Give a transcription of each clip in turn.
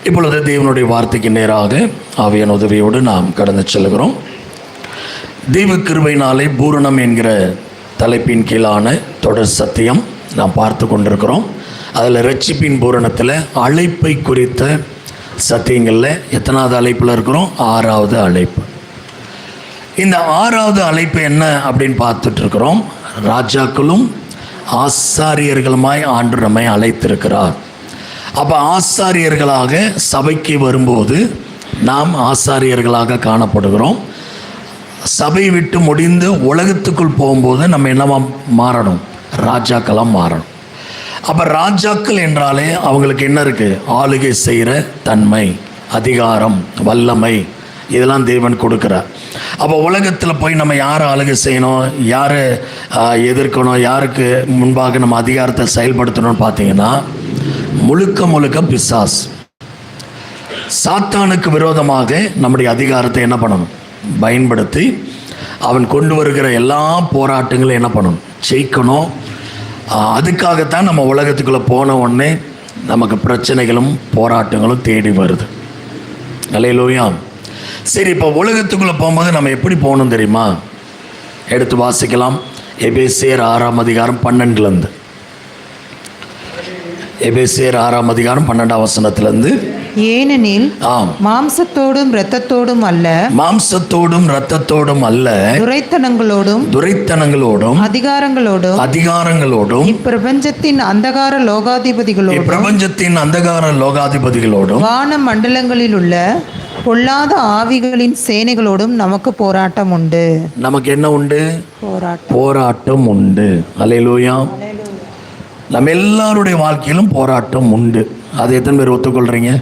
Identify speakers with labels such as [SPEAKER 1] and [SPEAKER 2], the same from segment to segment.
[SPEAKER 1] இப்பொழுது தேவனுடைய வார்த்தைக்கு நேராக ஆவியான உதவியோடு நாம் கடந்து செல்கிறோம். தெய்வ கிருபையினாலே பூரணம் என்கிற தலைப்பின் கீழான தொடர் சத்தியம் நாம் பார்த்து கொண்டிருக்கிறோம். அதில் ரட்சிப்பின் பூரணத்தில் அழைப்பை குறித்த சத்தியங்களில் எத்தனாவது அழைப்பில் இருக்கிறோம்? 6வது அழைப்பு. இந்த 6வது அழைப்பு என்ன அப்படின்னு பார்த்துட்டு இருக்கிறோம். ராஜாக்களும் ஆசாரியர்களுமாய் ஆண்டவர் நம்மை அழைத்திருக்கிறார். அப்போ ஆசாரியர்களாக சபைக்கு வரும்போது நாம் ஆசாரியர்களாக காணப்படுகிறோம். சபை விட்டு முடிந்து உலகத்துக்குள் போகும்போது நம்ம என்னவா மாறணும்? ராஜாக்களாக மாறணும். அப்போ ராஜாக்கள் என்றாலே அவங்களுக்கு என்ன இருக்குது? ஆளுகை செய்கிற தன்மை, அதிகாரம், வல்லமை, இதெல்லாம் தேவன் கொடுக்குறார். அப்போ உலகத்தில் போய் நம்ம யாரை ஆளுகை செய்யணும், யாரை எதிர்க்கணும், யாருக்கு முன்பாக நம்ம அதிகாரத்தை செயல்படுத்தணும்னு பார்த்தீங்கன்னா முழுக்க பிசாஸ், சாத்தானுக்கு விரோதமாக நம்முடைய அதிகாரத்தை என்ன பண்ணணும்? பயன்படுத்தி அவன் கொண்டு வருகிற எல்லா போராட்டங்களும் என்ன பண்ணணும்? ஜெயிக்கணும். அதுக்காகத்தான் நம்ம உலகத்துக்குள்ளே போன உடனே நமக்கு பிரச்சனைகளும் போராட்டங்களும் தேடி வருது. அல்லேலூயா. சரி, இப்போ உலகத்துக்குள்ளே போகும்போது நம்ம எப்படி போகணும் தெரியுமா? எடுத்து வாசிக்கலாம். எபேசியர் 6ஆம் அதிகாரம் 12 எபேசியர் 6ஆம் அதிகாரம் 12ஆம் வசனத்திலிருந்து.
[SPEAKER 2] ஏனெனில் மாம்சத்தோடும் இரத்தத்தோடும் அல்ல,
[SPEAKER 1] மாம்சத்தோடும் இரத்தத்தோடும் அல்ல,
[SPEAKER 2] துரைத்தனங்களோடும்
[SPEAKER 1] அதிகாரங்களோடும்
[SPEAKER 2] இப்பிரபஞ்சத்தின் அந்தகார லோகாதிபதிகளோடும்
[SPEAKER 1] வான
[SPEAKER 2] மண்டலங்களில் உள்ள பொல்லாத ஆவிகளின் சேனைகளோடும் நமக்கு போராட்டம் உண்டு.
[SPEAKER 1] நமக்கு என்ன உண்டு? போராட்டம் உண்டு. அல்லேலூயா. நம்ம எல்லாருடைய வாழ்க்கையிலும் போராட்டம் உண்டு. அதை எத்தனை பேர் ஒத்துக்கொள்றீங்க?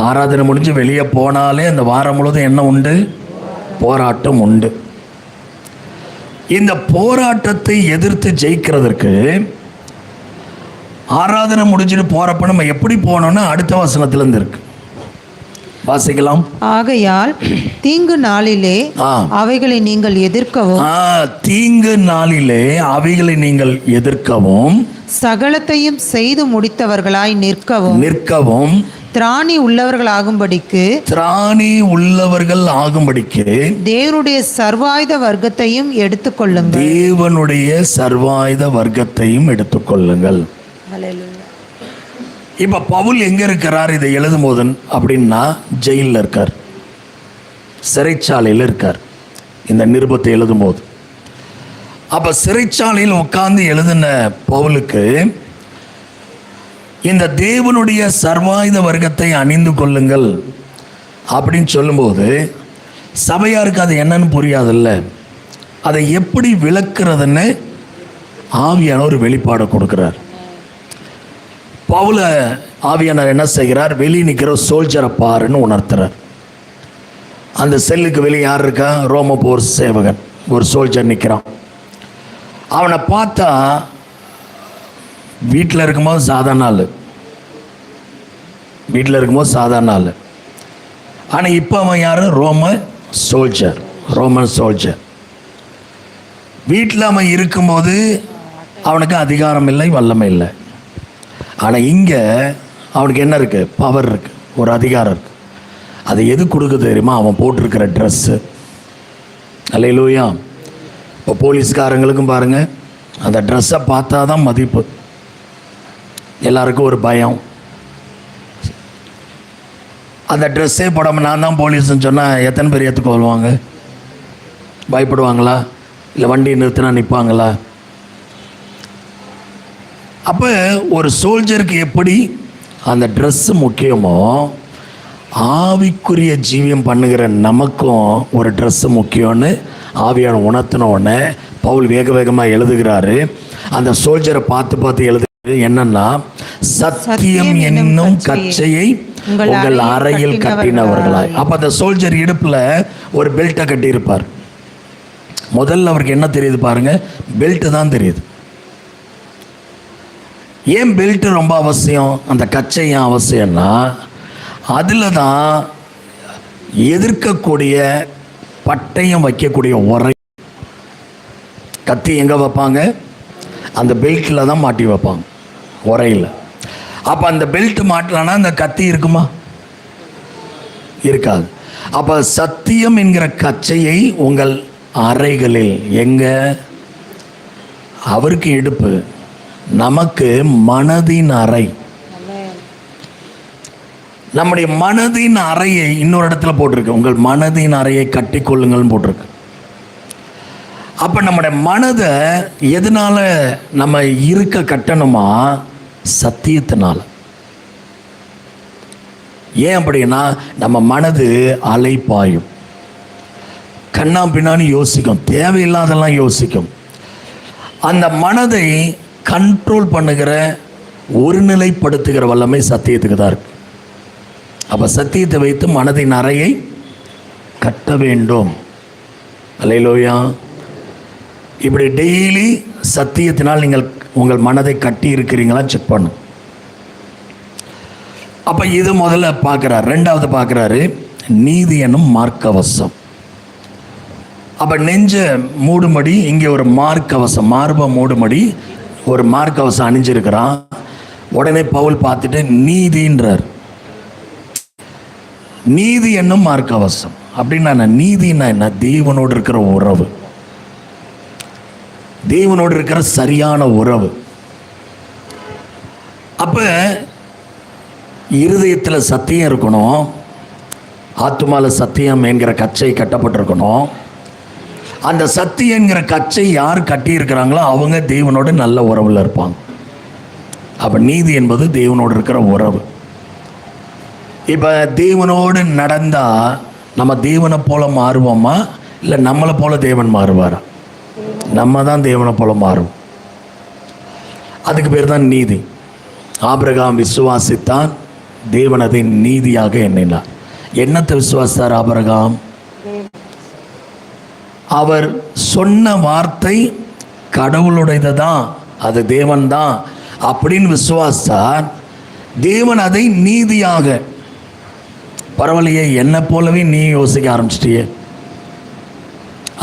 [SPEAKER 1] ஆராதனை முடிஞ்சு வெளியே போனாலே அந்த வாரம் முழுவதும் என்ன உண்டு? போராட்டம் உண்டு. இந்த போராட்டத்தை எதிர்த்து ஜெயிக்கிறதற்கு ஆராதனை முடிஞ்சுட்டு போறப்ப நம்ம எப்படி போனோம்னா அடுத்த வசனத்திலிருந்து இருக்கு, வாசிக்கலாம்.
[SPEAKER 2] ஆகையால் தீங்கு நாளிலே அவைகளை நீங்கள் எதிர்க்கவும்,
[SPEAKER 1] தீங்கு நாளிலே அவைகளை நீங்கள் எதிர்க்கவும்,
[SPEAKER 2] சகலத்தையும் செய்து முடித்தவர்களாய் நிற்கவும் திராணி உள்ளவர்கள் ஆகும்படிக்கு தேவனுடைய சர்வாயுத வர்க்கத்தையும் எடுத்துக்கொள்ளுங்கள்.
[SPEAKER 1] இப்ப பவுல் எங்க இருக்கிறார் இதை எழுதும் போது அப்படின்னா? ஜெயிலில் இருக்கார், சிறைச்சாலையில் இருக்கார் இந்த நிருபத்தை எழுதும் போது. அப்ப சிறைச்சாலையில் உட்கார்ந்து எழுதின பவுலுக்கு இந்த தேவனுடைய சர்வாயுத வர்க்கத்தை அணிந்து கொள்ளுங்கள் அப்படின்னு சொல்லும்போது சபையாருக்கு அது என்னன்னு புரியாதுல்ல. அதை எப்படி விளக்குறதுன்னு ஆவியான ஒரு வெளிப்பாடை கொடுக்கிறார். பவுல ஆவியானவர் என்ன செய்கிறார்? வெளியே நிற்கிற சோல்ஜரை பாருன்னு உணர்த்துறார். அந்த செல்லுக்கு வெளியே யார் இருக்கா? ரோம போர் சேவகன், ஒரு சோல்ஜர் நிற்கிறான். அவனை பார்த்தா வீட்டில் இருக்கும்போது சாதாரண ஆள், ஆனால் இப்போ அவன் யார்? Roman soldier. வீட்டில் அவன் இருக்கும்போது அவனுக்கு அதிகாரம் இல்லை, வல்லமை இல்லை. ஆனால் இங்கே அவனுக்கு என்ன இருக்குது? பவர் இருக்குது, ஒரு அதிகாரம் இருக்குது. அது எது கொடுக்குது தெரியுமா? அவன் போட்டிருக்கிற ட்ரெஸ்ஸு. அல்லேலூயா. இப்போ போலீஸ்காரங்களுக்கும் பாருங்கள், அந்த ட்ரெஸ்ஸை பார்த்தா தான் மதிப்பு. எல்லாருக்கும் ஒரு பயம். அந்த ட்ரெஸ்ஸே போடாமல் நான் தான் போலீஸ்ன்னு சொன்னால் எத்தனை பேர் ஏற்றுக்கொள்வாங்க? பயப்படுவாங்களா? இல்லை வண்டி நிறுத்தினா நிற்பாங்களா? அப்போ ஒரு சோல்ஜருக்கு எப்படி அந்த ட்ரெஸ்ஸு முக்கியமோ, ஆவிக்குரிய ஜீவியம் பண்ணுகிற நமக்கும் ஒரு ட்ரெஸ்ஸு முக்கியம்னு ஆவியான உணர்த்தினோடனே பவுல் வேகமாக எழுதுகிறாரு. அந்த சோல்ஜரை பார்த்து எழுதுகிறது என்னன்னா, சத்தியம் என்னும் கச்சையை உங்கள் அறையில் கட்டினவர்களாய். அப்போ அந்த சோல்ஜர் இடுப்பில் ஒரு பெல்ட்டை கட்டியிருப்பார். முதல்ல அவருக்கு என்ன தெரியுது பாருங்க? பெல்ட்டு தான் தெரியுது. ஏன் பெல்ட்டு ரொம்ப அவசியம்? அந்த கச்சை ஏன் அவசியம்னா, அதில் தான் எதிர்க்கக்கூடிய பட்டயம் வைக்கக்கூடிய உரை. கத்தி எங்கே வைப்பாங்க? அந்த பெல்ட்டில் தான் மாட்டி வைப்பாங்க, உரையில். அப்போ அந்த பெல்ட் மாட்டலான்னா அந்த கத்தி இருக்குமா? இருக்காது. அப்போ சத்தியம் என்கிற கச்சையை உங்கள் அறைகளில், எங்க அவருக்கு இடுப்பு, நமக்கு மனதின் அறை. நம்முடைய மனதின் அறையை இன்னொரு இடத்துல போட்டிருக்கு, உங்கள் மனதின் அறையை கட்டிக்கொள்ளுங்கள்னு போட்டிருக்கு. அப்போ நம்முடைய மனதை எதனால நம்ம இருக்க கட்டணுமா? சத்தியத்தினால. ஏன் அப்படின்னா நம்ம மனது அலைப்பாயும், கண்ணா பின்னான்னு யோசிக்கும், தேவையில்லாதெல்லாம் யோசிக்கும். அந்த மனதை கண்ட்ரோல் பண்ணுகிற, ஒருநிலைப்படுத்துகிற வல்லமை சத்தியத்துக்கு தான் இருக்கு. அப்போ சத்தியத்தை வைத்து மனதின் அறையை கட்ட வேண்டும். அல்லேலூயா. இப்படி டெய்லி சத்தியத்தினால் நீங்கள் உங்கள் மனதை கட்டி இருக்கிறீங்களா செக் பண்ணும். அப்போ இது முதல்ல பார்க்குறாரு. ரெண்டாவது பார்க்குறாரு நீதி என்னும் மார்க்கவசம். அப்போ நெஞ்ச மூடுமடி, இங்கே ஒரு மார்க்கவசம், மார்பை மூடுமடி ஒரு மார்க்கவசம் அணிஞ்சிருக்கிறான். உடனே பவுல் பார்த்துட்டு நீதின்றார். நீதி என்னும் மார்க்கவசம் அப்படின்னா நீதினா என்ன? தேவனோடு இருக்கிற உறவு, தேவனோடு இருக்கிற சரியான உறவு. அப்ப இருதயத்தில் சத்தியம் இருக்கணும், ஆத்துமால சத்தியம் என்கிற கச்சை கட்டப்பட்டிருக்கணும். அந்த சத்தியம் என்கிற கச்சை யார் கட்டி இருக்கிறாங்களோ அவங்க தேவனோடு நல்ல உறவில் இருப்பாங்க. அப்ப நீதி என்பது தேவனோடு இருக்கிற உறவு. இப்போ தேவனோடு நடந்தா நம்ம தேவனை போல மாறுவோமா, இல்லை நம்மளை போல தேவன் மாறுவாரா? நம்ம தான் தேவனை போல மாறும். அதுக்கு பேர் தான் நீதி. ஆபிரகாம் விசுவாசித்தான், தேவன் அதை நீதியாக எண்ணினார். என்னத்தை விசுவாசித்தார் ஆபிரகாம்? அவர் சொன்ன வார்த்தை கடவுளுடையது தான், அது தேவன் தான் அப்படின்னு விசுவாசித்தார். தேவன் அதை நீதியாக, பரவாயில்லையே என்னை போலவே நீ யோசிக்க ஆரம்பிச்சிட்டியே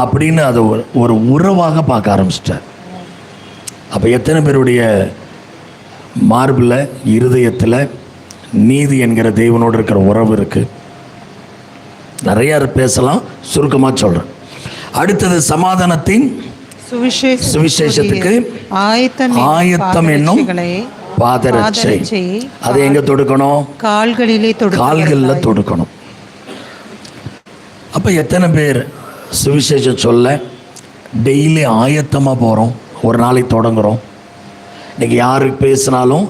[SPEAKER 1] அப்படின்னு அதை ஒரு உறவாக பார்க்க ஆரம்பிச்சிட்டார். அப்போ எத்தனை பேருடைய மார்பில், இருதயத்தில் நீதி என்கிற தேவனோடு இருக்கிற உறவு இருக்குது? நிறைய பேசலாம், சுருக்கமாக சொல்கிறேன். அடுத்தது சமாதானத்தின் சுவிசேஷத்துக்கு ஆயத்தம் என்னும் பாதரட்சை. அதை எங்க தொடுக்கணும்? கால்களில் தொடுக்கணும். அப்ப எத்தனை பேர் சுவிசேஷம் சொல்ல டெய்லி ஆயத்தமாக போகிறோம்? ஒரு நாளைக்கு தொடங்குகிறோம். இன்னைக்கு யாருக்கு பேசினாலும்,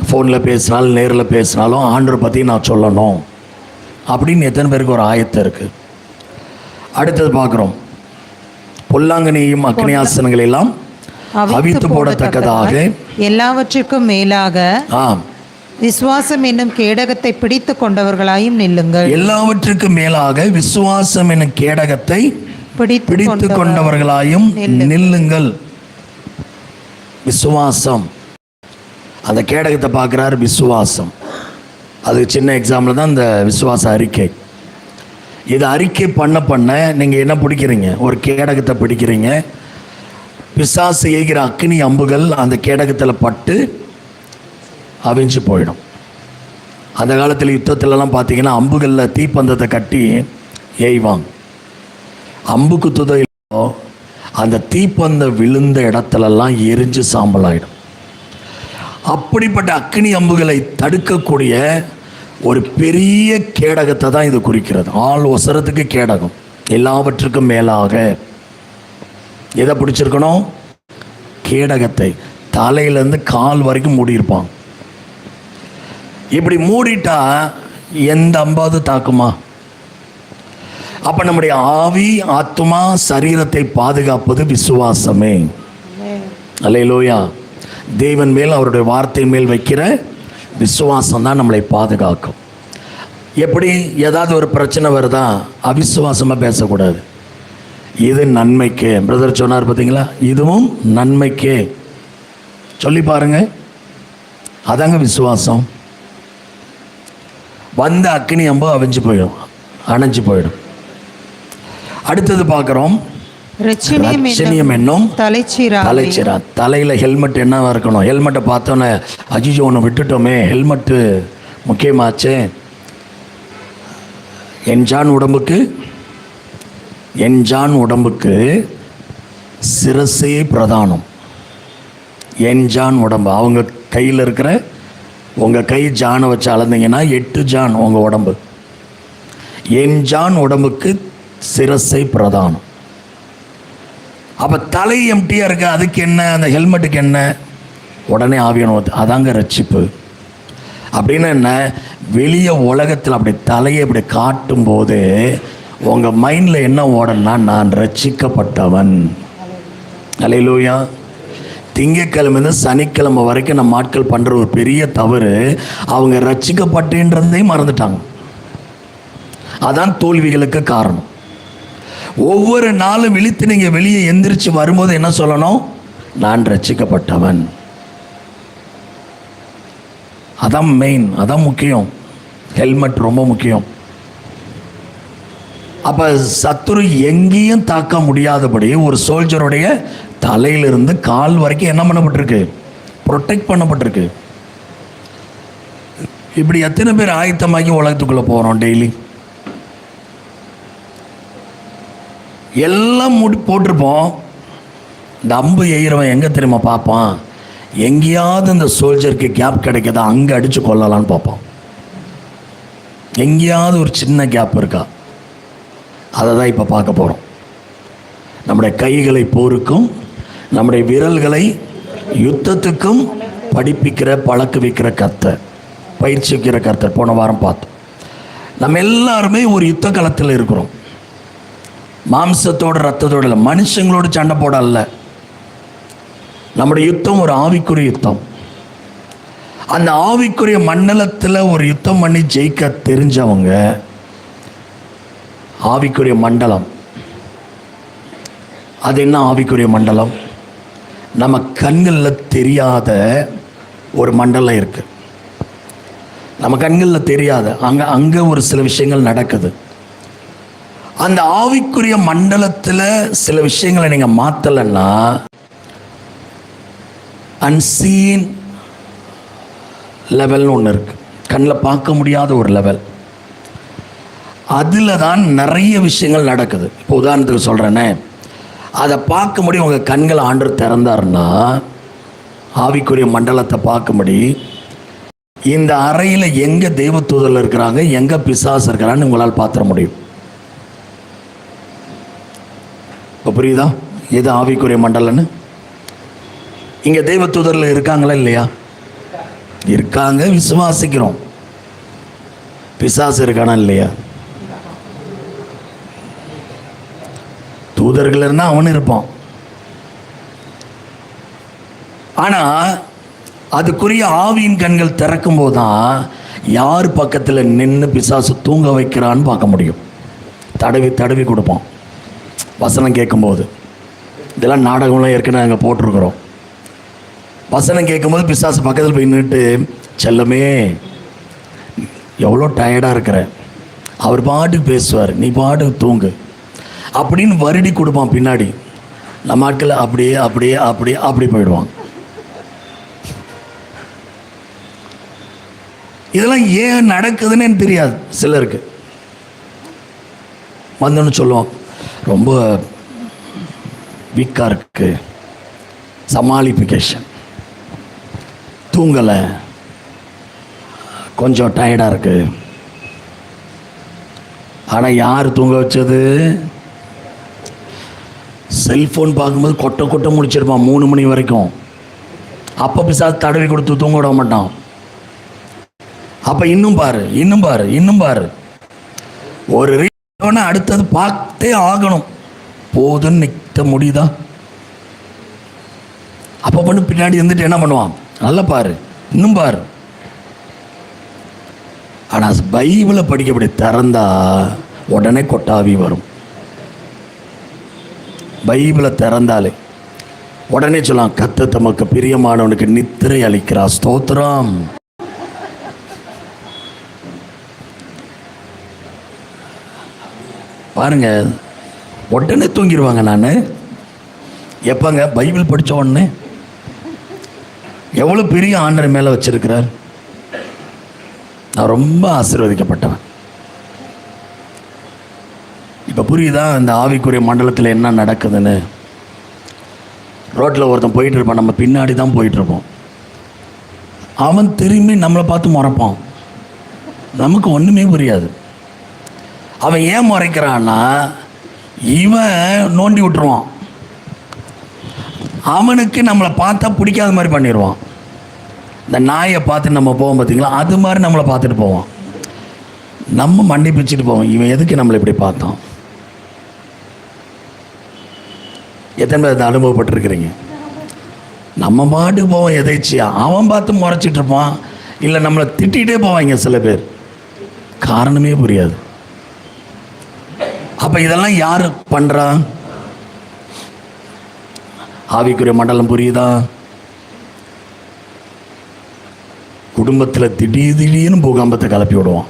[SPEAKER 1] ஃபோனில் பேசினாலும், நேரில் பேசினாலும் ஆண்டவரை பற்றி நான் சொல்லணும் அப்படின்னு எத்தனை பேருக்கு ஒரு ஆயத்தம் இருக்குது? அடுத்தது பார்க்குறோம், பொல்லாங்கனையும் அக்னியாசனங்கள் எல்லாம் அவித்து போடத்தக்கதாக
[SPEAKER 2] எல்லாவற்றிற்கும் மேலாக விசுவாசம் என்னும் கேடகத்தை பிடித்து கொண்டவர்களாயும் நில்லுங்கள்.
[SPEAKER 1] எல்லாவற்றுக்கும் மேலாக விசுவாசம் என்னும் கேடகத்தை பிடித்து கொண்டவர்களாயும் நில்லுங்கள். விசுவாசம், அந்த கேடகத்தை பார்க்குறாரு விசுவாசம். அது சின்ன எக்ஸாம்பிள் தான் இந்த விசுவாச அறிக்கை. இது அறிக்கை பண்ண நீங்கள் என்ன பிடிக்கிறீங்க? ஒரு கேடகத்தை பிடிக்கிறீங்க. பிசாசு ஏகிற அக்னி அம்புகள் அந்த கேடகத்தில் பட்டு அவிஞ்சு போயிடும். அந்த காலத்தில் யுத்தத்திலலாம் பார்த்தீங்கன்னா அம்புகளில் தீப்பந்தத்தை கட்டி ஏய்வாங்க. அம்பு குத்துதையிலோ அந்த தீப்பந்த விழுந்த இடத்துலலாம் எரிஞ்சு சாம்பலாயிடும். அப்படிப்பட்ட அக்னி அம்புகளை தடுக்கக்கூடிய ஒரு பெரிய கேடகத்தை தான் இது குறிக்கிறது. ஆள் ஒசரத்துக்கு கேடகம். எல்லாவற்றுக்கும் மேலாக எதை பிடிச்சிருக்கணும்? கேடகத்தை. தலையிலேருந்து கால் வரைக்கும் மூடியிருப்பான். இப்படி மூடிட்டா எந்த அம்பாவது தாக்குமா? அப்போ நம்முடைய ஆவி, ஆத்துமா, சரீரத்தை பாதுகாப்பது விசுவாசமே. அல்லேலூயா. தேவன் மேல், அவருடைய வார்த்தை மேல் வைக்கிற விசுவாசம் தான் நம்மளை பாதுகாக்கும். எப்படி ஏதாவது ஒரு பிரச்சனை வருதா, அவிசுவாசமாக பேசக்கூடாது. இது நன்மைக்கே. பிரதர் சொன்னார் பார்த்தீங்களா, இதுவும் நன்மைக்கே சொல்லி பாருங்க. அதாங்க விசுவாசம். வந்த அக்னி அம்பு அவிஞ்சு போயிடும், அணைஞ்சு போயிடும். அடுத்தது பார்க்குறோம், ரட்சணியம் என்னும் தலைச்சிரா. தலையில் ஹெல்மெட் என்னவா இருக்கணும்? ஹெல்மெட்டை பார்த்தோன்னே அஜிஜோ ஒன்று விட்டுட்டோமே, ஹெல்மெட்டு முக்கியமாச்சே. என்ஜான் உடம்புக்கு சிரசே பிரதானம். என்ஜான் உடம்பு, அவங்க கையில் இருக்கிற, உங்கள் கை ஜானை வச்சு அளந்தீங்கன்னா 8 ஜான் உங்கள் உடம்பு. என்ஜான் உடம்புக்கு சிரசை பிரதானம். அப்போ தலை எம்டியாக இருக்கு, அதுக்கு என்ன? அந்த ஹெல்மெட்டுக்கு என்ன? உடனே ஆவியானவர், அதாங்க ரட்சிப்பு. அப்படின்னு என்ன? வெளியே உலகத்தில் அப்படி தலையை இப்படி காட்டும்போது உங்கள் மைண்டில் என்ன ஓடனா, நான் ரட்சிக்கப்பட்டவன். அல்லேலூயா. திங்கட்கிழமை சனிக்கிழமை வரைக்கும் நம்ம ஆட்கள் பண்ணுற ஒரு பெரிய தவறு, அவங்க ரட்சிக்கப்பட்டேன்றதையும் மறந்துட்டாங்க. அதான் தோல்விகளுக்கு காரணம். ஒவ்வொரு நாளும் விழித்து நீங்கள் வெளியே எந்திரிச்சு வரும்போது என்ன சொல்லணும்? நான் ரட்சிக்கப்பட்டவன். அதான் மெயின், அதான் முக்கியம். ஹெல்மெட் ரொம்ப முக்கியம். அப்போ சத்துரு எங்கேயும் தாக்க முடியாதபடி ஒரு சோல்ஜருடைய தலையிலிருந்து கால் வரைக்கும் என்ன பண்ணப்பட்டிருக்கு? ப்ரொடெக்ட் பண்ணப்பட்டிருக்கு. இப்படி எத்தனை பேர் ஆயத்தமாகி உலகத்துக்குள்ளே போகிறோம்? டெய்லி எல்லாம் போட்டிருப்போம். இந்த அம்பு எய்கிறவன் எங்கே தெரியுமா பார்ப்பான்? எங்கேயாவது இந்த சோல்ஜருக்கு கேப் கிடைக்காதா, அங்கே அடித்து கொள்ளலான்னு பார்ப்பான். எங்கேயாவது ஒரு சின்ன கேப் இருக்கா? அதை தான் இப்போ பார்க்க போகிறோம். நம்முடைய கைகளை போருக்கும் நம்முடைய விரல்களை யுத்தத்துக்கும் படிப்பிக்கிற, பழக்க வைக்கிற கர்த்தர், பயிற்சி வைக்கிற கர்த்தர். போன வாரம் பார்த்தோம். நம்ம எல்லாருமே ஒரு யுத்த களத்தில் இருக்கிறோம். மாம்சத்தோடு ரத்தத்தோடு இல்லை, மனுஷங்களோடு சண்டை போட அல்ல. நம்முடைய யுத்தம் ஒரு ஆவிக்குரிய யுத்தம். அந்த ஆவிக்குரிய மண்டலத்தில் ஒரு யுத்தம் பண்ணி ஜெயிக்க தெரிஞ்சவங்க ஆவிக்குரிய மண்டலம். அது என்ன ஆவிக்குரிய மண்டலம்? நம்ம கண்களில் தெரியாத ஒரு மண்டலம் இருக்குது. நம்ம கண்களில் தெரியாத அங்கே ஒரு சில விஷயங்கள் நடக்குது. அந்த ஆவிக்குரிய மண்டலத்தில் சில விஷயங்களை நீங்கள் மாற்றலைன்னா அன்சீன் லெவல்னு ஒன்று இருக்குது. கண்ணில் பார்க்க முடியாத ஒரு லெவல். அதில் தான் நிறைய விஷயங்கள் நடக்குது. இப்போ உதாரணத்துக்கு சொல்கிறேன்னே, அதை பார்க்க முடியும். உங்கள் கண்களை ஆண்டவர் திறந்தாருன்னா ஆவிக்குரிய மண்டலத்தை பார்க்கும்படி இந்த அறையில் எங்கே தெய்வதூதர்கள் இருக்கிறாங்க, எங்கே பிசாசு இருக்கிறான்னு உங்களால் பார்த்துட முடியும். இப்போ புரியுதா எது ஆவிக்குரிய மண்டலம்னு? இங்கே தெய்வதூதர்கள் இருக்காங்களா இல்லையா? இருக்காங்க, விசுவாசிக்கிறோம். பிசாசு இருக்கானா இல்லையா? தூதர்கள் இருந்தால் அவன் இருப்பான். ஆனால் அதுக்குரிய ஆவியின் கண்கள் திறக்கும் போது தான் யார் பக்கத்தில் நின்று பிசாசு தூங்க வைக்கிறான்னு பார்க்க முடியும். தடவி தடவி கொடுப்பான் வசனம் கேட்கும்போது. இதெல்லாம் நாடகம்லாம் ஏற்கனவே அங்கே போட்டிருக்கிறோம். வசனம் கேட்கும்போது பிசாசு பக்கத்தில் போய் நின்றுட்டு, செல்லமே எவ்வளோ டயர்டாக இருக்கிற, அவர் பாட்டுக்கு பேசுவார், நீ பாட்டுக்கு தூங்கு அப்படின்னு வருடி கொடுப்பான் பின்னாடி. நம்ம ஆட்கள் அப்படியே அப்படியே அப்படியே அப்படி போயிடுவான். இதெல்லாம் ஏன் நடக்குதுன்னு எனக்கு தெரியாது. சிலருக்கு வந்தோன்னு சொல்லுவோம், ரொம்ப வீக்காக இருக்கு, சமாளிஃபிகேஷன், தூங்கலை, கொஞ்சம் டயர்டாக இருக்கு. ஆனால் யார் தூங்க வச்சது? செல்ஃபோன் பார்க்கும்போது கொட்டை கொட்டை முடிச்சிருப்பான் 3 மணி வரைக்கும். அப்போ பிசாசு தடவி கொடுத்து தூங்க விட மாட்டான். அப்போ இன்னும் பாரு, இன்னும் பாரு, இன்னும் பாரு. ஒரு ரீசன் அடுத்தது பார்த்தே ஆகணும். போதுன்னு நிற்க முடியுதா? அப்போ பண்ணு பின்னாடி இருந்துட்டு என்ன பண்ணுவான்? நல்லா பாரு, இன்னும் பாரு. ஆனால் பைபிளை படிக்கப்படி திறந்தா உடனே கொட்டாவி வரும். பைபிளை திறந்தாலே உடனே சொல்லலாம், கர்த்தர் தமக்கு பிரியமானவனுக்கு நித்திரை அளிக்கிறா, ஸ்தோத்திரம். பாருங்க, உடனே தூங்கிடுவாங்க. நான் எப்பங்க பைபிள் படித்த உடனே எவ்வளோ பெரிய ஆண்டர் மேலே வச்சிருக்கிறார். நான் ரொம்ப ஆசீர்வதிக்கப்பட்டவன். இப்போ புரியுதா இந்த ஆவிக்குரிய மண்டலத்தில் என்ன நடக்குதுன்னு? ரோட்டில் ஒருத்தன் போயிட்டு இருப்பான், நம்ம பின்னாடி தான் போயிட்டுருப்போம். அவன் திரும்பி நம்மளை பார்த்து முறைப்பான், நமக்கு ஒன்றுமே புரியாது. அவன் ஏன் முறைக்கிறான்னா இவன் நோண்டி விட்டுருவான், அவனுக்கு நம்மளை பார்த்தா பிடிக்காத மாதிரி பண்ணிடுவான். இந்த நாயை பார்த்து நம்ம போவோம் பார்த்தீங்களா, அது மாதிரி நம்மளை பார்த்துட்டு போவோம். நம்ம மண்டி பிச்சுட்டு போவோம், இவன் எதுக்கு நம்மளை இப்படி பார்த்தான்? எத்தனை பேர் அதை அனுபவப்பட்டிருக்கிறீங்க? நம்ம பாட்டுக்கு போவோம் எதேச்சியா, அவன் பார்த்து முறைச்சிட்டு இருப்பான், இல்லை நம்மளை திட்டிகிட்டே போவாங்க சில பேர், காரணமே புரியாது. அப்போ இதெல்லாம் யார் பண்ணுறா? ஆவிக்குரிய மண்டலம் புரியுதா? குடும்பத்தில் திடீர்னு பூகம்பத்தை கிளப்பி விடுவான்.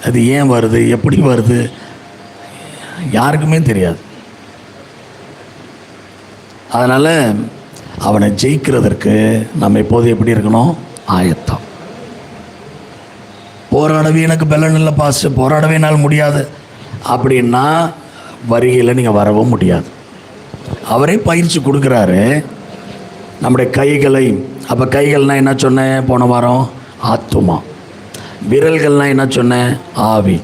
[SPEAKER 1] அது ஏன் வருது, எப்படி வருது, யாருக்குமே தெரியாது. அதனால் அவனை ஜெயிக்கிறதற்கு நம்ம இப்போது எப்படி இருக்கணும்? ஆயத்தம். போராடவே எனக்கு பலன் இல்லை பாஸ்டர், போராடவே என்னால் முடியாது அப்படின்னா வருகையில் நீங்கள் வரவும் முடியாது. அவரே பயிற்சி கொடுக்குறாரு நம்முடைய கைகளை. அப்போ கைகள்னால் என்ன சொன்னேன் போன வாரம்? ஆத்துமா. விரல்கள்னால் என்ன சொன்னேன்? ஆவி.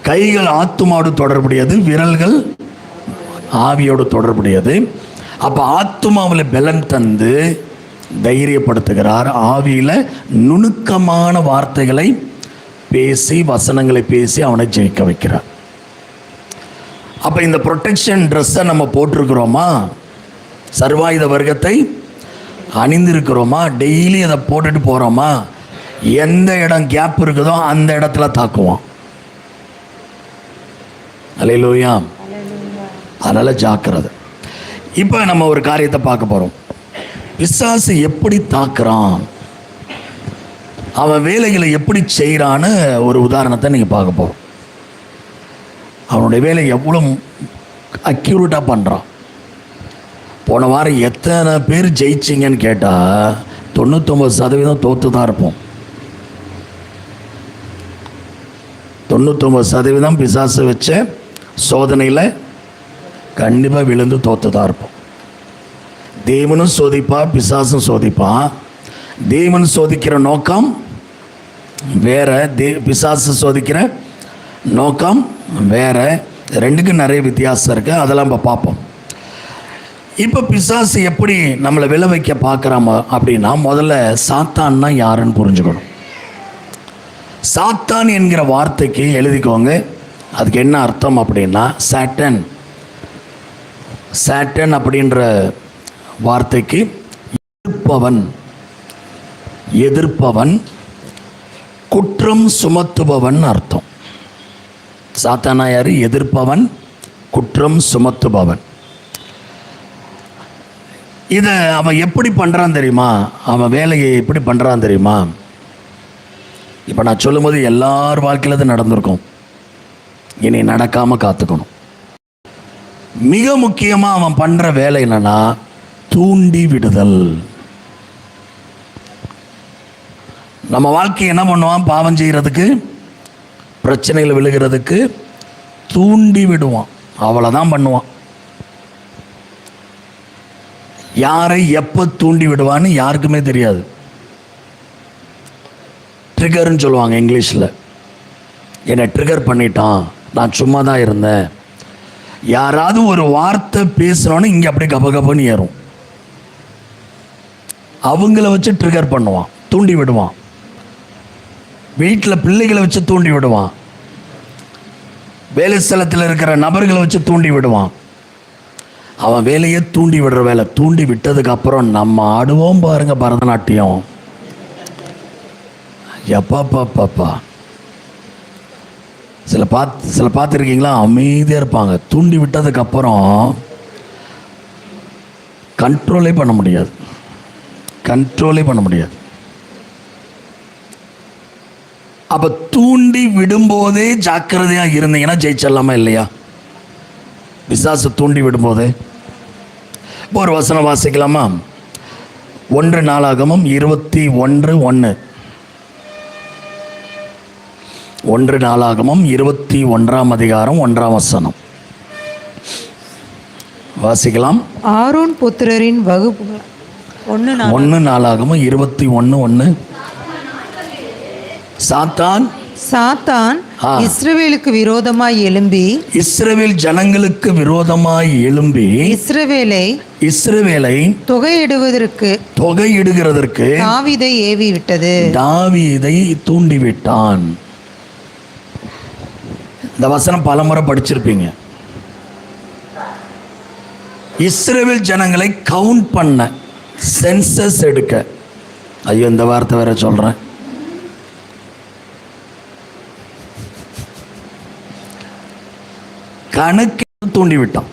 [SPEAKER 1] கைகள் ஆத்துமாவோடு தொடர்புடையது, விரல்கள் ஆவியோடு தொடர்புடையது. அப்போ ஆத்துமாவில் பலன் தந்து தைரியப்படுத்துகிறார், ஆவியில் நுணுக்கமான வார்த்தைகளை பேசி வசனங்களை பேசி அவனை ஜெயிக்க வைக்கிறார். அப்போ இந்த ப்ரொடெக்ஷன் ட்ரெஸ்ஸை நம்ம போட்டிருக்கிறோமா? சர்வாயுத வர்க்கத்தை அணிந்திருக்கிறோமா? டெய்லி அதை போட்டுட்டு போகிறோமா? எந்த இடம் கேப் இருக்குதோ அந்த இடத்துல தாக்குவோம். அல்லேலூயா. அதனால் ஜாக்கிரதை. இப்போ நம்ம ஒரு காரியத்தை பார்க்க போகிறோம். பிசாசு எப்படி தாக்குறான், அவன் வேலைகளை எப்படி செய்கிறான்னு ஒரு உதாரணத்தை நீங்கள் பார்க்க போகிறோம். அவனுடைய வேலை எவ்வளோ அக்யூரேட்டாக பண்ணுறான். போன வாரம் எத்தனை பேர் ஜெயிச்சிங்கன்னு கேட்டால் 99% தோற்று தான் இருப்போம். 99% பிசாசு வச்ச சோதனையில் கண்டிப்பாக விழுந்து தோற்று தான் இருப்போம். தேவனும் சோதிப்பான், பிசாசும் சோதிப்பான். தேவன் சோதிக்கிற நோக்கம் வேற, பிசாசு சோதிக்கிற நோக்கம் வேற. ரெண்டுக்கும் நிறைய வித்தியாசம் இருக்குது, அதெல்லாம் இப்போ பார்ப்போம். இப்போ பிசாசு எப்படி நம்மளை விளை வைக்க பார்க்குறாம அப்படின்னா, முதல்ல சாத்தான்னா யாருன்னு புரிஞ்சுக்கணும். சாத்தான் என்கிற வார்த்தைக்கு எழுதிக்கோங்க, அதுக்கு என்ன அர்த்தம் அப்படின்னா சாட்டன். சாட்டன் அப்படின்ற வார்த்தைக்கு எதிர்ப்பவன், எதிர்ப்பவன், குற்றம் சுமத்துபவன் அர்த்தம். சாத்தானா யாரு? எதிர்ப்பவன், குற்றம் சுமத்துபவன். இதை அவன் எப்படி பண்ணுறான் தெரியுமா? அவன் வேலையை எப்படி பண்ணுறான் தெரியுமா? இப்போ நான் சொல்லும்போது எல்லார் வாழ்க்கையில் அது நடந்திருக்கும், இனி நடக்காமல் காத்துக்கணும். மிக முக்கியமாக அவன் பண்ணுற வேலை என்னன்னா தூண்டி விடுதல். நம்ம வாழ்க்கை என்ன பண்ணுவான்? பாவம் செய்கிறதுக்கு, பிரச்சனைகள் விழுகிறதுக்கு தூண்டி விடுவான். அவ்வளோதான் பண்ணுவான். யாரை எப்போ தூண்டி விடுவான்னு யாருக்குமே தெரியாது. ட்ரிகர்னு சொல்லுவாங்க இங்கிலீஷில். என்னை ட்ரிகர் பண்ணிட்டான், நான் சும்மா தான் இருந்தேன். யாராவது ஒரு வார்த்தை பேசுகிறோன்னு இங்கே அப்படியே கபகபன்னு ஏறும். அவங்கள வச்சு ட்ரிகர் பண்ணுவான், தூண்டி விடுவான். வீட்டில் பிள்ளைகளை வச்சு தூண்டி விடுவான். வேலை ஸ்தலத்தில் இருக்கிற நபர்களை வச்சு தூண்டி விடுவான். அவன் வேலையை தூண்டி விடுற வேலை. தூண்டி விட்டதுக்கு அப்புறம் நம்ம ஆடுவோம் பாருங்க பரதநாட்டியம். எப்பா சில பார்த்துருக்கீங்களா? அமைதியாக இருப்பாங்க. தூண்டி விட்டதுக்கு அப்புறம் கண்ட்ரோலே பண்ண முடியாது, கண்ட்ரோலே பண்ண முடியாது. அப்போ தூண்டி விடும்போதே ஜாக்கிரதையாக இருந்தீங்கன்னா ஜெயிச்சிடலாமா இல்லையா? பிசாசு தூண்டி விடும்போதே. இப்போ ஒரு வசனம் வாசிக்கலாமா? 1 நாளாகமம் 21:1. 1 நாளாகமம் 21ஆம் அதிகாரம் 1ஆம் வசனம் வாசிக்கலாம்.
[SPEAKER 2] ஆரோன் புத்திரரின் வகுப்பு
[SPEAKER 1] 1 நாளாகமம் 21:1. சாத்தான்
[SPEAKER 2] இஸ்ரவேலுக்கு விரோதமாய் எழும்பி
[SPEAKER 1] இஸ்ரவேல் ஜனங்களுக்கு விரோதமாய் எழும்பி இஸ்ரவேலை தொகையிடுகிறதற்கு
[SPEAKER 2] தாவீதை ஏவி விட்டது.
[SPEAKER 1] தாவீதை தூண்டிவிட்டான். இந்த வசனம் பலமுறை படிச்சிருப்பீங்க. இஸ்ரவேல் ஜனங்களை கவுண்ட் பண்ண, சென்சஸ் எடுக்க. ஐயோ, இந்த வார்த்தை வேற சொல்றேன். கணக்கு தூண்டி விட்டான்.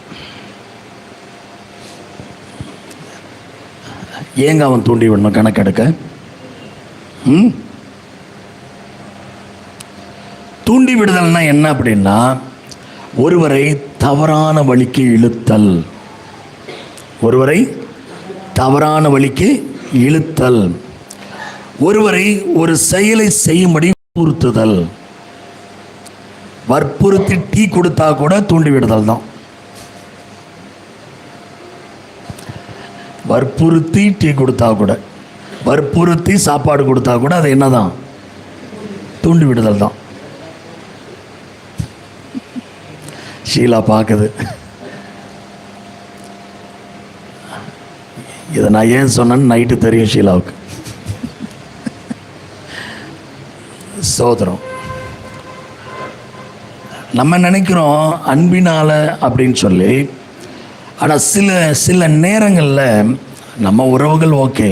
[SPEAKER 1] ஏங்க அவன் தூண்டி விடணும் கணக்கெடுக்க? தூண்டி விடுதல்னா என்ன அப்படின்னா, ஒருவரை தவறான வழிக்கு இழுத்தல். ஒருவரை தவறான வழிக்கு இழுத்தல். ஒருவரை ஒரு செயலை செய்யும்படி வற்புறுத்துதல். வற்புறுத்தி டீ கொடுத்தா கூட தூண்டி விடுதல் தான். வற்புறுத்தி டீ கொடுத்தா கூட, வற்புறுத்தி சாப்பாடு கொடுத்தா கூட அது என்னதான்? தூண்டி விடுதல் தான். ஷீலா பார்க்குது. இதை நான் ஏன் சொன்னேன்னு நைட்டு தெரியும் ஷீலாவுக்கு. சோதரம் நம்ம நினைக்கிறோம் அன்பினால் அப்படின்னு சொல்லி. ஆனால் சில நேரங்களில் நம்ம உறவுகள் ஓகே,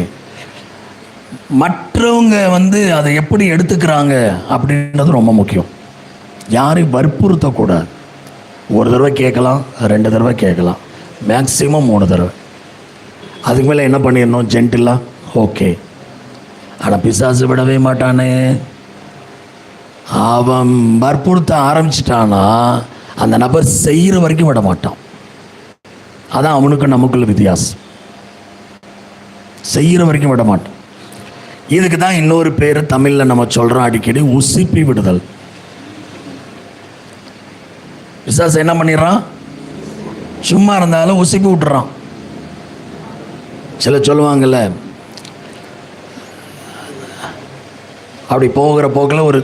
[SPEAKER 1] மற்றவங்க அதை எப்படி எடுத்துக்கிறாங்க அப்படின்றது ரொம்ப முக்கியம். யாரையும் வற்புறுத்தக்கூடாது. ஒரு தடவை கேட்கலாம், 2 தடவை கேட்கலாம், மேக்சிமம் 3 தடவை. அதுக்கு மேலே என்ன பண்ணிடணும்? ஜென்டிலாக ஓகே. ஆனால் பிசாசு விடவே மாட்டானே. அவன் வற்புறுத்த ஆரம்பிச்சிட்டானா அந்த நபர் செய்கிற வரைக்கும் விட மாட்டான். அதான் அவனுக்கு நமக்குள்ள வித்தியாசம். செய்கிற வரைக்கும் விட மாட்டான். இதுக்கு தான் இன்னொரு பேர் தமிழில் நம்ம சொல்கிறோம் அடிக்கடி, உசிப்பி விடுதல். பிசாசு என்ன பண்ணிடுறான்? சும்மா இருந்தாலும் உசிப்பி விட்டுறான். சில சொல்லுவாங்கல்ல, அப்படி போகிற போக்கில் ஒரு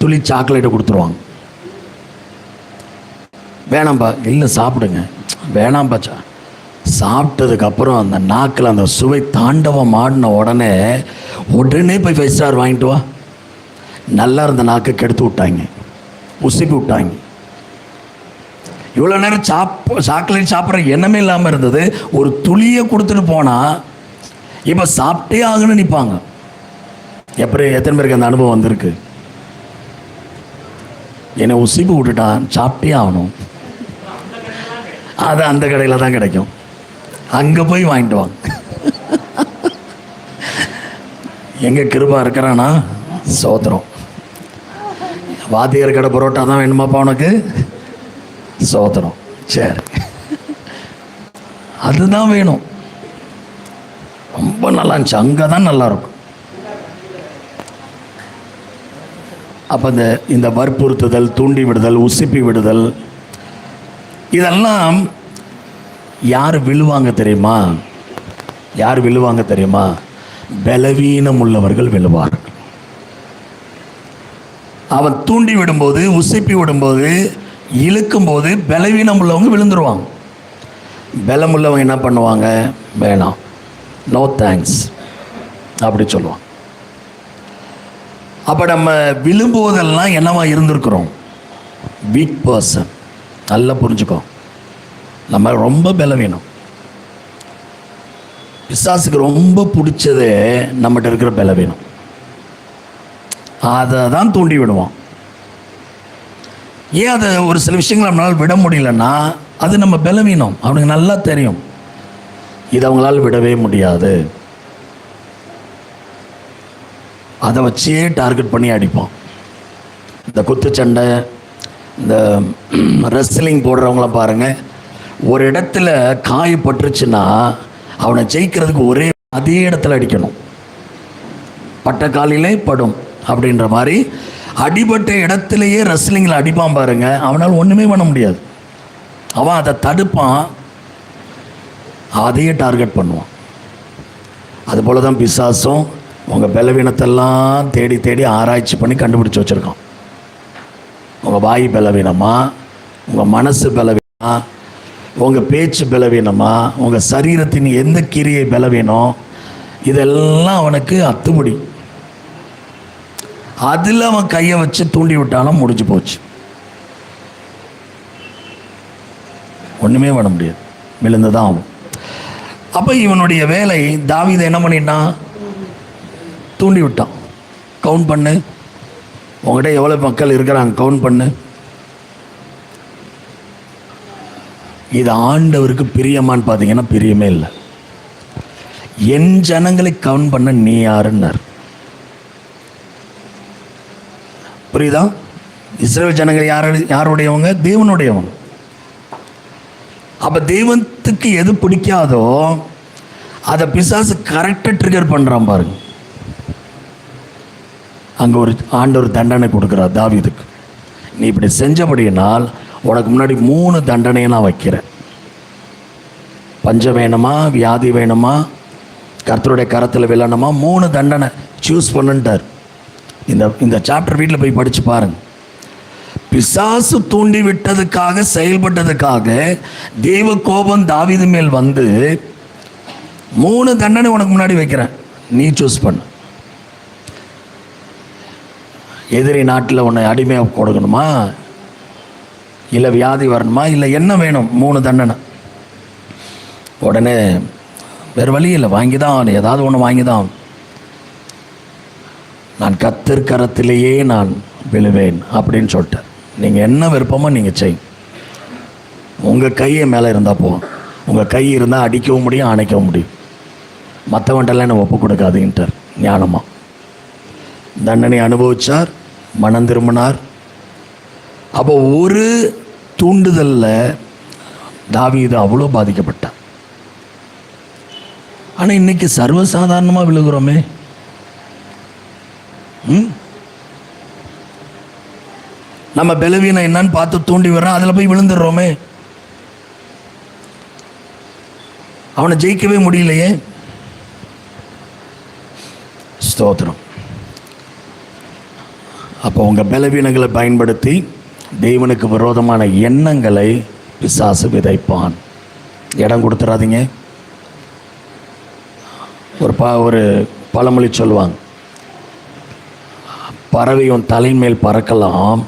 [SPEAKER 1] துளி சாக்லேட்டை கொடுத்துருவாங்க. வேணாம்பா, இல்லை சாப்பிடுங்க, வேணாம்பா. சாப்பிட்டதுக்கப்புறம் அந்த நாக்கில் அந்த சுவை தாண்டவம் ஆடின உடனே போய் 5 ஸ்டார் வாங்கிட்டு வா. நல்லா இருந்த நாக்கை கெடுத்து விட்டாங்க, உசிப்பி விட்டாங்க. இவ்வளோ நேரம் சாக்லேட் சாப்பிட்ற எண்ணமே இல்லாமல் இருந்தது. ஒரு துளியை கொடுத்துட்டு போனால் இப்போ சாப்பிட்டே ஆகுன்னு நிற்பாங்க. எத்தனை பேருக்கு அந்த அனுபவம் வந்திருக்கு? என்னை உசிப்பு விட்டுட்டான், சாப்பிட்டே ஆகணும். அது அந்த கடையில் தான் கிடைக்கும், அங்கே போய் வாங்கிட்டு வாங்க. எங்கே கிருபா இருக்கிறானா? சோத்திரம். வாத்தியார் கடை பரோட்டா தான் வேணுமாப்பா உனக்கு? சோத்திரம். சரி, அதுதான் வேணும். ரொம்ப நல்லா இருந்துச்சு, அங்கே தான் நல்லாயிருக்கும். அப்போ இந்த வற்புறுத்துதல், தூண்டி விடுதல், உசிப்பி விடுதல், இதெல்லாம் யார் விழுவாங்க தெரியுமா? யார் விழுவாங்க தெரியுமா? பலவீனம் உள்ளவர்கள் விழுவார்கள். அவன் தூண்டி விடும்போது, உசிப்பி விடும்போது, இழுக்கும்போது பலவீனம் உள்ளவங்க விழுந்துருவாங்க. பலம் உள்ளவங்க என்ன பண்ணுவாங்க? வேணாம், நோ தேங்க்ஸ் அப்படி சொல்லுவாங்க. அப்போ நம்ம விழும்போதெல்லாம் என்னவா இருந்திருக்கிறோம்? Week person. நல்லா புரிஞ்சுக்கோ, நம்ம ரொம்ப பலவீனம். பிசாசுக்கு ரொம்ப பிடிச்சது நம்மகிட்ட இருக்கிற பலவீனம். அதை தான் தூண்டி விடுவான். ஏன் அதை ஒரு சில விஷயங்கள் நம்மளால் விட முடியலன்னா அது நம்ம பலவீனம். அவனுக்கு நல்லா தெரியும், இதை அவங்களால் விடவே முடியாது. அதை வச்சே டார்கெட் பண்ணி அடிப்பான். இந்த குத்துச்சண்டை, இந்த ரெஸ்லிங் போடுறவங்களாம் பாருங்கள், ஒரு இடத்துல காயப்பட்டுருச்சுன்னா அவனை ஜெயிக்கிறதுக்கு ஒரே அதே இடத்துல அடிக்கணும். பட்ட காலிலே படும் அப்படின்ற மாதிரி அடிபட்ட இடத்துலையே ரெஸ்லிங்கில் அடிப்பான் பாருங்க, அவனால் ஒன்றுமே பண்ண முடியாது. அவன் அதை தடுப்பான், அதையே டார்கெட் பண்ணுவான். அதுபோல தான் பிசாசும் உங்கள் பலவீனத்தெல்லாம் தேடி தேடி ஆராய்ச்சி பண்ணி கண்டுபிடிச்சி வச்சுருக்கான். உங்கள் வாய் பலவீனமா, உங்கள் மனசு பலவீனமா, உங்கள் பேச்சு பலவீனமா, உங்கள் சரீரத்தின் எந்த கிரியை பலவீனம், இதெல்லாம் அவனுக்கு அத்துப்படி. அதில் அவன் கையை வச்சு தூண்டி விட்டாலும் முடிஞ்சு போச்சு, ஒன்றுமே பண்ண முடியாது, விழுந்துதான் ஆகும். அப்போ இவனுடைய வேலை, தாவீதை என்ன பண்ணிட்டான், தூண்டி விட்டான். கவுண்ட் பண்ணு, உங்கள்கிட்ட எவ்வளோ மக்கள் இருக்கிறாங்க கவுண்ட் பண்ணு. இது ஆண்டவருக்கு பிரியமான்னு பார்த்தீங்கன்னா பிரியமே இல்லை. என் ஜனங்களை கவுண்ட் பண்ண நீ யாருன்னார். புரியுதா? இஸ்ரவேல் ஜனங்கள் யாருடையவங்க? தேவனுடையவங்க. அப்போ தெய்வத்துக்கு எது பிடிக்காதோ அதை பிசாசு கரெக்டாக ட்ரிகர் பண்ணுறான் பாருங்க. அங்கே ஒரு ஆண்டவர் தண்டனை கொடுக்குறார் தாவீதுக்கு. நீ இப்படி செஞ்சபடியினால் உனக்கு முன்னாடி 3 தண்டனையை நான் வைக்கிறேன். பஞ்சம் வேணுமா, வியாதி வேணுமா, கர்த்தருடைய கரத்தில் விழணுமா, 3 தண்டனை சூஸ் பண்ணுன்ட்டார். இந்த சாப்டர் வீட்டில் போய் படித்து பாருங்க. பிசாசு தூண்டி விட்டதுக்காக, செயல்பட்டதுக்காக தேவ கோபம் தாவீது மேல் வந்து 3 தண்டனை உனக்கு முன்னாடி வைக்கிறேன், நீ சூஸ் பண்ணு. எதிரி நாட்டில் உன்னை அடிமையாக கொடுக்கணுமா, இல்லை வியாதி வரணுமா, இல்லை என்ன வேணும்? 3 தண்டனை. உடனே வேறு வழி இல்லை, வாங்கி தான், ஏதாவது ஒன்று வாங்கி தான். நான் கர்த்தர் கரத்திலேயே நான் விழுவேன் அப்படின்னு சொல்லிட்டேன். நீங்கள் என்ன விருப்பமோ நீங்கள் செய், உங்கள் கையை மேலே இருந்தால் போகும். உங்கள் கை இருந்தால் அடிக்கவும் முடியும், அணைக்கவும் முடியும். மற்றவன்ட்டெல்லாம் என்ன ஒப்பு கொடுக்காதுன்ட்டார் ஞானமாக. தண்டனை அனுபவித்தார், மனம் திரும்பினார். அப்போ ஒரு தூண்டுதலில் தாவீது அவ்வளோ பாதிக்கப்பட்டார். ஆனால் இன்னைக்கு சர்வசாதாரணமாக விழுகிறோமே. நம்ம பலவீனம் என்னன்னு பார்த்து தூண்டி வர்றோம், அதில் போய் விழுந்துடுறோமே. அவனை ஜெயிக்கவே முடியலையே. ஸ்தோத்திரம். அப்போ உங்கள் பலவீனங்களை பயன்படுத்தி தேவனுக்கு விரோதமான எண்ணங்களை பிசாசு விதைப்பான். இடம் கொடுத்துடாதீங்க. ஒரு பழமொழி சொல்லுவாங்க, பறவையும் தலைமேல் பறக்கலாம்,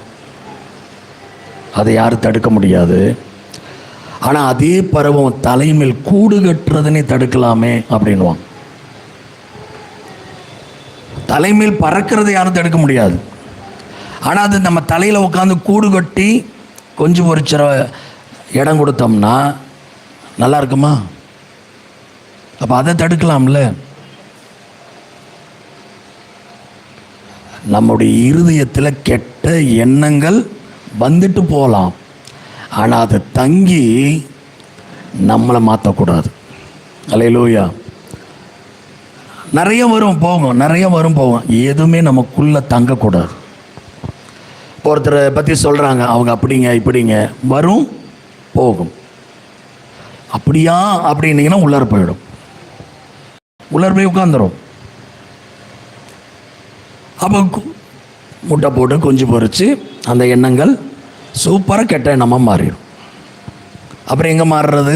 [SPEAKER 1] அதை யாரும் தடுக்க முடியாது. ஆனால் அதே பறவை தலைமேல் கூடு கட்டுறதுனே தடுக்கலாமே அப்படின்வாங்க. தலைமேல் பறக்கிறதை யாரும் தடுக்க முடியாது. ஆனால் அது நம்ம தலையில் உட்காந்து கூடு கட்டி கொஞ்சம் பொறிச்சிற இடம் கொடுத்தோம்னா நல்லா இருக்குமா? அப்போ அதை தடுக்கலாம்ல. நம்முடைய இருதயத்தில் கெட்ட எண்ணங்கள் வந்துட்டு போகலாம், ஆனால் அது தங்கி நம்மளை மாற்றக்கூடாது. அல்லேலூயா. நிறைய வரும் போகும், நிறைய வரும் போகும், எதுவுமே நமக்குள்ளே தங்கக்கூடாது. ஒருத்தரை பற்றி சொல்கிறாங்க, அவங்க அப்படிங்க இப்படிங்க, வரும் போகும். அப்படியா அப்படின்னீங்கன்னா உள்ளார போயிடும், உள்ளார போய் உட்காந்துரும். அப்போ முட்டை போட்டு கொஞ்சம் பொறிச்சு அந்த எண்ணங்கள் சூப்பராக கெட்ட எண்ணமாக மாறிடும். அப்புறம் எங்கே மாறுறது?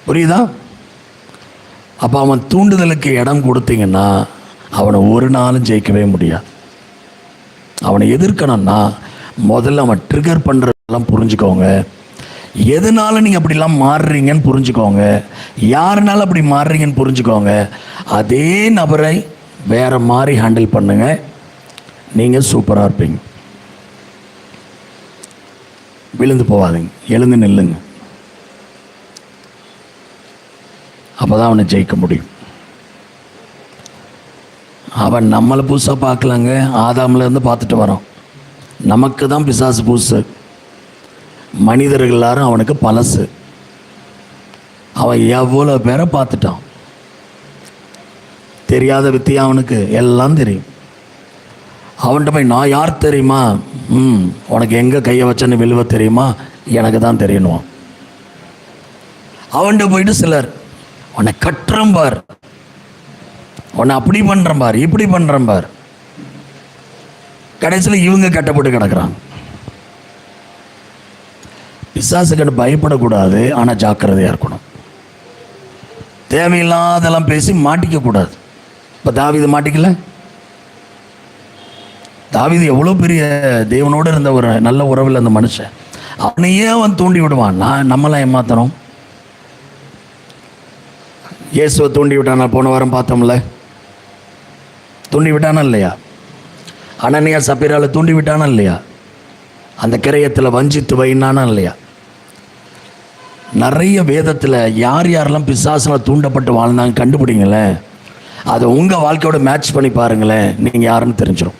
[SPEAKER 1] புரியுதா? அப்போ அவன் தூண்டுதலுக்கு இடம் கொடுத்தீங்கன்னா அவனை ஒரு நாளும் ஜெயிக்கவே முடியாது. அவனை எதிர்க்கணும்னா முதல்ல அவன் ட்ரிகர் பண்ணுறதெல்லாம் புரிஞ்சுக்கோங்க. எதனால நீங்கள் அப்படிலாம் மாறுறீங்கன்னு புரிஞ்சுக்கோங்க. யாருனால அப்படி மாறுறீங்கன்னு புரிஞ்சுக்கோங்க. அதே நபரை வேற மாதிரி ஹேண்டில் பண்ணுங்க, நீங்கள் சூப்பராக இருப்பீங்க. விழுந்து போகாதீங்க, எழுந்து நில்லுங்க. அப்போ தான் அவனை ஜெயிக்க முடியும். அவன் நம்மளை புதுசாக பார்க்கலங்க, ஆதாம்லேருந்து பார்த்துட்டு வரோம். நமக்கு தான் பிசாசு புதுசு, மனிதர்கள் எல்லாரும் அவனுக்கு பழசு. அவன் எவ்வளோ பேரை பார்த்துட்டான். தெரியாத வித்தியா அவனுக்கு எல்லாம் தெரியும். அவன்கிட்ட போய் நான் யார் தெரியுமா, உனக்கு எங்கே கையை வச்சேன்னு விழுவ தெரியுமா, எனக்கு தான் தெரியணும். அவன்கிட்ட போயிட்டு சிலர் உன்னை கட்டுறேன் பார், உன்னை அப்படி பண்ணுறேன் பார், இப்படி பண்ணுறேன் பார். கடைசியில் இவங்க கட்டப்பட்டு கிடக்குறாங்க. பிசாசுக்கிட்ட பயப்படக்கூடாது, ஆனால் ஜாக்கிரதையாக இருக்கணும். தேவையில்லாதெல்லாம் பேசி மாட்டிக்க கூடாது. இப்போ தாவீது மாட்டிக்கல. தாவீது எவ்வளோ பெரிய தேவனோடு இருந்த ஒரு நல்ல உறவில் அந்த மனுஷன், அவனையே அவன் தூண்டி விடுவான். நம்மளாம் ஏமாத்தணும். இயேசுவை தூண்டி விட்டானா? போன வாரம் பார்த்தோம்ல, தூண்டி விட்டானா இல்லையா? அனனியா சப்பீரால தூண்டி விட்டானா இல்லையா? அந்த கிரயத்தில் வஞ்சித்து வைனானா இல்லையா? நிறைய வேதத்தில் யார் யாரெல்லாம் பிசாசில் தூண்டப்பட்டு வாழ்ந்தாங்க கண்டுபிடிங்களேன். அதை உங்கள் வாழ்க்கையோட மேட்ச் பண்ணி பாருங்களேன், நீங்கள் யாருன்னு தெரிஞ்சிடும்.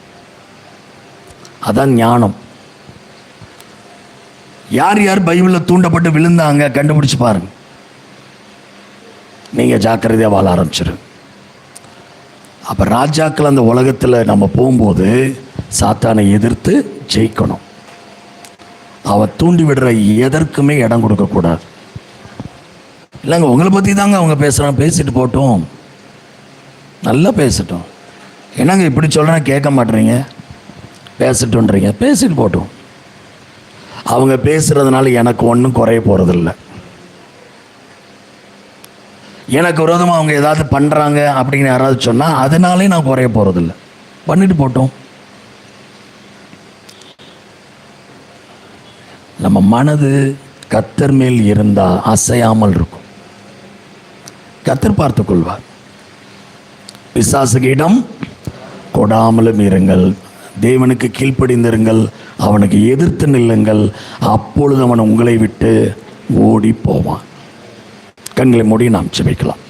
[SPEAKER 1] அதான் ஞானம். யார் யார் பைபிளில் தூண்டப்பட்டு விழுந்தாங்க கண்டுபிடிச்சு பாருங்க. நீங்கள் ஜாக்கிரதையாக வாழ ஆரம்பிச்சிரு. அப்போ ராஜாக்கள் அந்த உலகத்தில் நம்ம போகும்போது சாத்தானை எதிர்த்து ஜெயிக்கணும். அவன் தூண்டி விடுற எதற்குமே இடம் கொடுக்கக்கூடாது. இல்லைங்க, உங்களை பற்றி தாங்க அவங்க பேசுகிறான், பேசிட்டு போட்டோம், நல்லா பேசட்டும். என்னங்க இப்படி சொல்கிறேன் கேட்க மாட்டேறீங்க, பேசட்டுன்றீங்க, பேசிட்டு போட்டோம். அவங்க பேசுகிறதுனால எனக்கு ஒன்றும் குறைய போகிறதில்ல. எனக்கு விரோதமாக அவங்க ஏதாவது பண்ணுறாங்க அப்படின்னு யாராவது சொன்னால் அதனாலே நான் குறைய போகிறதில்ல. பண்ணிட்டு போட்டோம். நம்ம மனது கர்த்தர் மேல் இருந்தால் அசையாமல் இருக்கும். கர்த்தர் பார்த்து கொள்வார். பிசாசுக்கு இடம் கொடாமலும் இருங்கள், தேவனுக்கு கீழ்ப்படிந்திருங்கள், அவனுக்கு எதிர்த்து நில்லுங்கள், அப்பொழுது அவன் உங்களை விட்டு ஓடி போவான். கண்களை மூடி நாம் ஜெபிக்கலாம்.